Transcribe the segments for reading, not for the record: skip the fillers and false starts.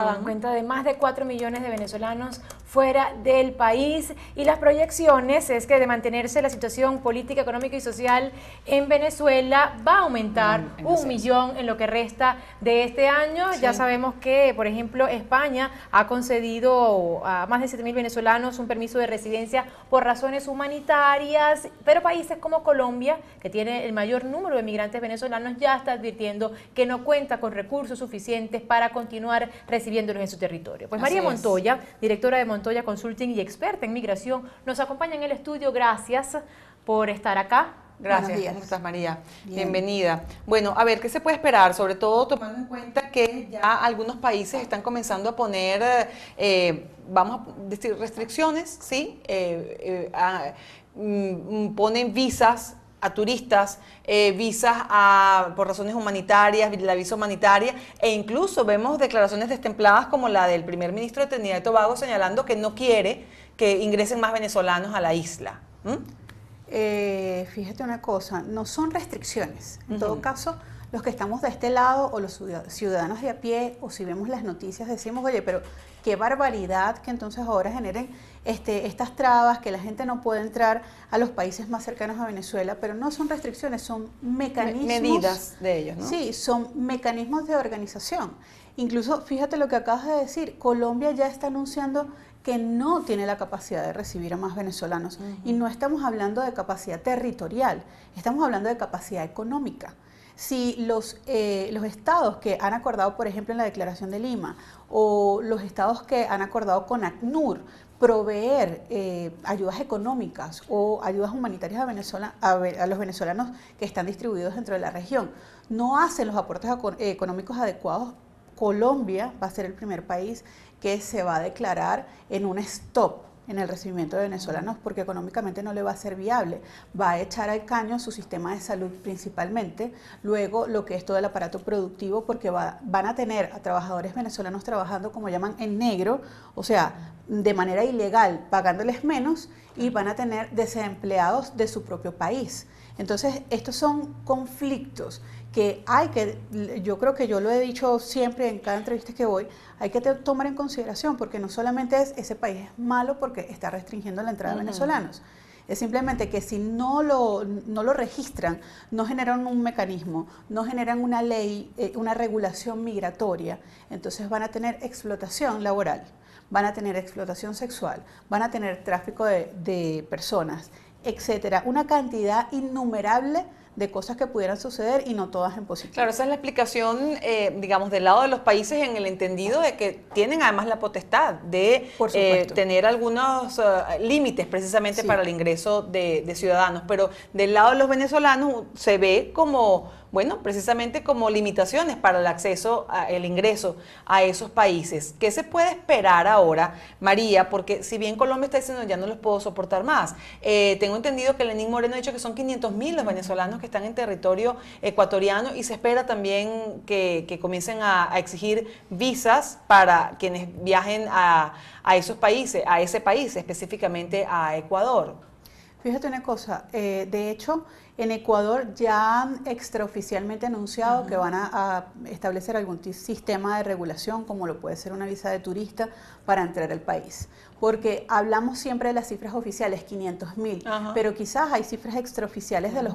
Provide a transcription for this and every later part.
Dan cuenta de más de 4 millones de venezolanos fuera del país, y las proyecciones es que de mantenerse la situación política, económica y social en Venezuela va a aumentar un millón en lo que resta de este año. Sí. Ya sabemos que, por ejemplo, España ha concedido a más de 7.000 venezolanos un permiso de residencia por razones humanitarias, pero países como Colombia, que tiene el mayor número de migrantes venezolanos, ya está advirtiendo que no cuenta con recursos suficientes para continuar recibiéndolos en su territorio. Pues María Montoya, directora de Montoya Consulting y experta en migración, nos acompaña en el estudio. Gracias por estar acá. Gracias. ¿Cómo estás, María? Bien. Bienvenida. Bueno, a ver, ¿qué se puede esperar? Sobre todo tomando en cuenta que ya algunos países están comenzando a poner, vamos a decir, restricciones, ¿sí? Ponen visas a turistas, visas por razones humanitarias, la visa humanitaria, e incluso vemos declaraciones destempladas como la del primer ministro de Trinidad y Tobago señalando que no quiere que ingresen más venezolanos a la isla. Fíjate una cosa, no son restricciones. En todo caso, los que estamos de este lado o los ciudadanos de a pie, o si vemos las noticias decimos, oye, pero qué barbaridad que entonces ahora generen estas trabas, que la gente no puede entrar a los países más cercanos a Venezuela, pero no son restricciones, son mecanismos. Medidas de ellos, ¿no? Sí, son mecanismos de organización. Incluso, fíjate lo que acabas de decir, Colombia ya está anunciando que no tiene la capacidad de recibir a más venezolanos. Y no estamos hablando de capacidad territorial, estamos hablando de capacidad económica. Si los estados que han acordado, por ejemplo, en la Declaración de Lima, o los estados que han acordado con ACNUR, proveer ayudas económicas o ayudas humanitarias a Venezuela, a los venezolanos que están distribuidos dentro de la región, no hacen los aportes económicos adecuados, Colombia va a ser el primer país que se va a declarar en un stop en el recibimiento de venezolanos, porque económicamente no le va a ser viable. Va a echar al caño su sistema de salud principalmente, luego lo que es todo el aparato productivo, porque van a tener a trabajadores venezolanos trabajando, como llaman, en negro, o sea, de manera ilegal, pagándoles menos, y van a tener desempleados de su propio país. Entonces, estos son conflictos que yo creo que yo lo he dicho siempre en cada entrevista que voy, hay que tomar en consideración, porque no solamente es ese país es malo porque está restringiendo la entrada de venezolanos, es simplemente que si no lo registran, no generan un mecanismo, no generan una ley, una regulación migratoria, entonces van a tener explotación laboral, van a tener explotación sexual, van a tener tráfico de personas, etcétera, una cantidad innumerable de cosas que pudieran suceder, y no todas en positivo. Claro, esa es la explicación, digamos, del lado de los países, en el entendido de que tienen además la potestad de tener algunos límites precisamente para el ingreso de ciudadanos, pero del lado de los venezolanos se ve como, bueno, precisamente como limitaciones para el acceso, el ingreso a esos países. ¿Qué se puede esperar ahora, María? Porque si bien Colombia está diciendo ya no los puedo soportar más, tengo entendido que Lenín Moreno ha dicho que son 500.000 los venezolanos que están en territorio ecuatoriano, y se espera también que comiencen a exigir visas para quienes viajen a esos países, a ese país, específicamente a Ecuador. Fíjate una cosa, de hecho, en Ecuador ya han extraoficialmente anunciado que van a establecer algún sistema de regulación, como lo puede ser una visa de turista, para entrar al país. Porque hablamos siempre de las cifras oficiales, 500.000, pero quizás hay cifras extraoficiales de las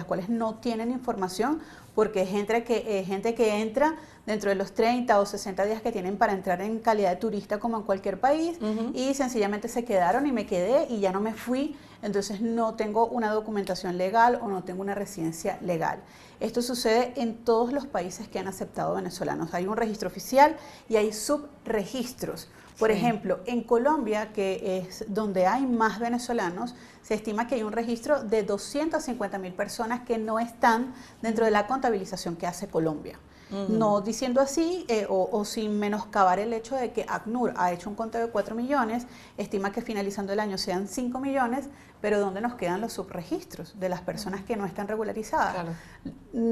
cuales no tienen información, porque es gente que entra dentro de los 30 o 60 días que tienen para entrar en calidad de turista como en cualquier país, y sencillamente se quedaron y me quedé y ya no me fui, entonces no tengo una documentación legal o no tengo una residencia legal. Esto sucede en todos los países que han aceptado venezolanos. Hay un registro oficial y hay subregistros. Por ejemplo, en Colombia, que es donde hay más venezolanos, se estima que hay un registro de 250.000 personas que no están dentro de la contabilización que hace Colombia. No diciendo así o sin menoscabar el hecho de que ACNUR ha hecho un conteo de 4 millones, estima que finalizando el año sean 5 millones, pero ¿dónde nos quedan los subregistros de las personas que no están regularizadas? Claro.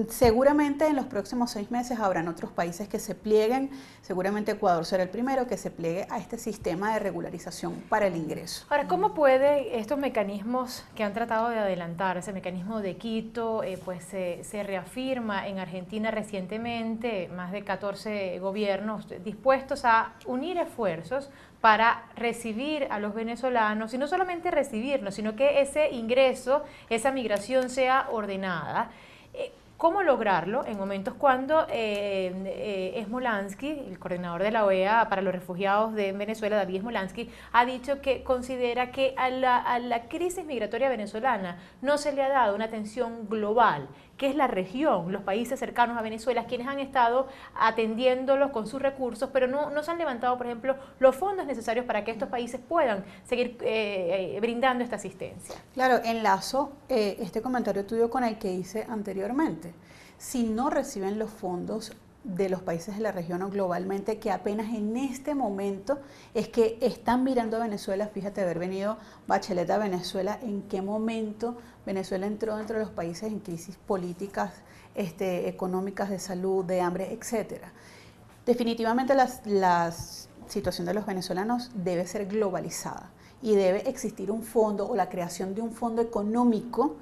Seguramente en los próximos 6 meses habrán otros países que se plieguen, seguramente Ecuador será el primero que se pliegue a este sistema de regularización para el ingreso. Ahora, ¿cómo puede estos mecanismos que han tratado de adelantar, ese mecanismo de Quito, pues se reafirma en Argentina recientemente, más de 14 gobiernos dispuestos a unir esfuerzos para recibir a los venezolanos, y no solamente recibirlos, sino que ese ingreso, esa migración sea ordenada? ¿Cómo lograrlo en momentos cuando Smolansky, el coordinador de la OEA para los refugiados de Venezuela, David Smolansky, ha dicho que considera que a la crisis migratoria venezolana no se le ha dado una atención global, que es la región, los países cercanos a Venezuela, quienes han estado atendiéndolos con sus recursos, pero no se han levantado, por ejemplo, los fondos necesarios para que estos países puedan seguir brindando esta asistencia? Claro, enlazo este comentario tuyo con el que hice anteriormente. Si no reciben los fondos de los países de la región o globalmente, que apenas en este momento es que están mirando a Venezuela, fíjate haber venido Bachelet a Venezuela, en qué momento Venezuela entró dentro de los países en crisis políticas, económicas, de salud, de hambre, etcétera. Definitivamente la situación de los venezolanos debe ser globalizada y debe existir un fondo o la creación de un fondo económico,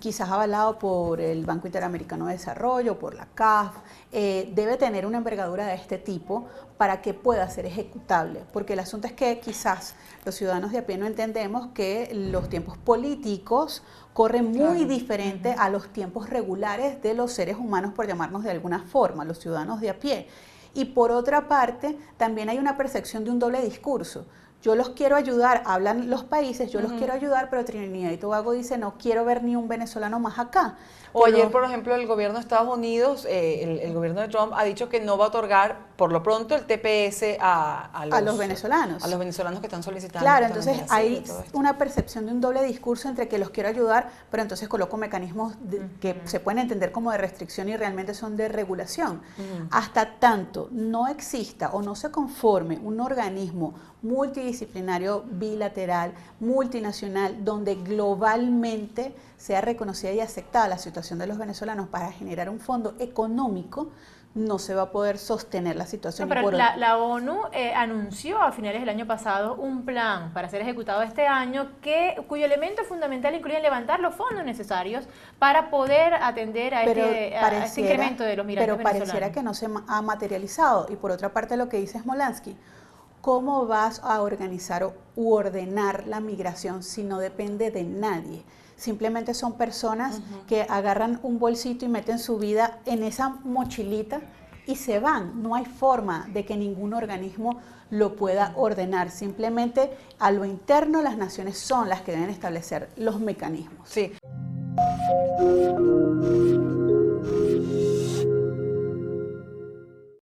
quizás avalado por el Banco Interamericano de Desarrollo, por la CAF, debe tener una envergadura de este tipo para que pueda ser ejecutable, porque el asunto es que quizás los ciudadanos de a pie no entendemos que los tiempos políticos corren muy diferente a los tiempos regulares de los seres humanos, por llamarnos de alguna forma, los ciudadanos de a pie. Y por otra parte, también hay una percepción de un doble discurso. Yo los quiero ayudar, hablan los países, yo los quiero ayudar, pero Trinidad y Tobago dice, no quiero ver ni un venezolano más acá. O ayer, por ejemplo, el gobierno de Estados Unidos, el gobierno de Trump ha dicho que no va a otorgar, por lo pronto, el TPS a los venezolanos. A los venezolanos que están solicitando. Claro, entonces hay una percepción de un doble discurso entre que los quiero ayudar, pero entonces coloco mecanismos que se pueden entender como de restricción y realmente son de regulación. Hasta tanto no exista o no se conforme un organismo multidisciplinario, bilateral, multinacional, donde globalmente sea reconocida y aceptada la situación de los venezolanos para generar un fondo económico, no se va a poder sostener la situación. No, pero la ONU anunció a finales del año pasado un plan para ser ejecutado este año cuyo elemento fundamental incluye levantar los fondos necesarios para poder atender a este incremento de los migrantes venezolanos. Pero pareciera que no se ha materializado. Y por otra parte, lo que dice Smolansky, ¿cómo vas a organizar u ordenar la migración si no depende de nadie? Simplemente son personas que agarran un bolsito y meten su vida en esa mochilita y se van. No hay forma de que ningún organismo lo pueda ordenar. Simplemente a lo interno las naciones son las que deben establecer los mecanismos. Sí.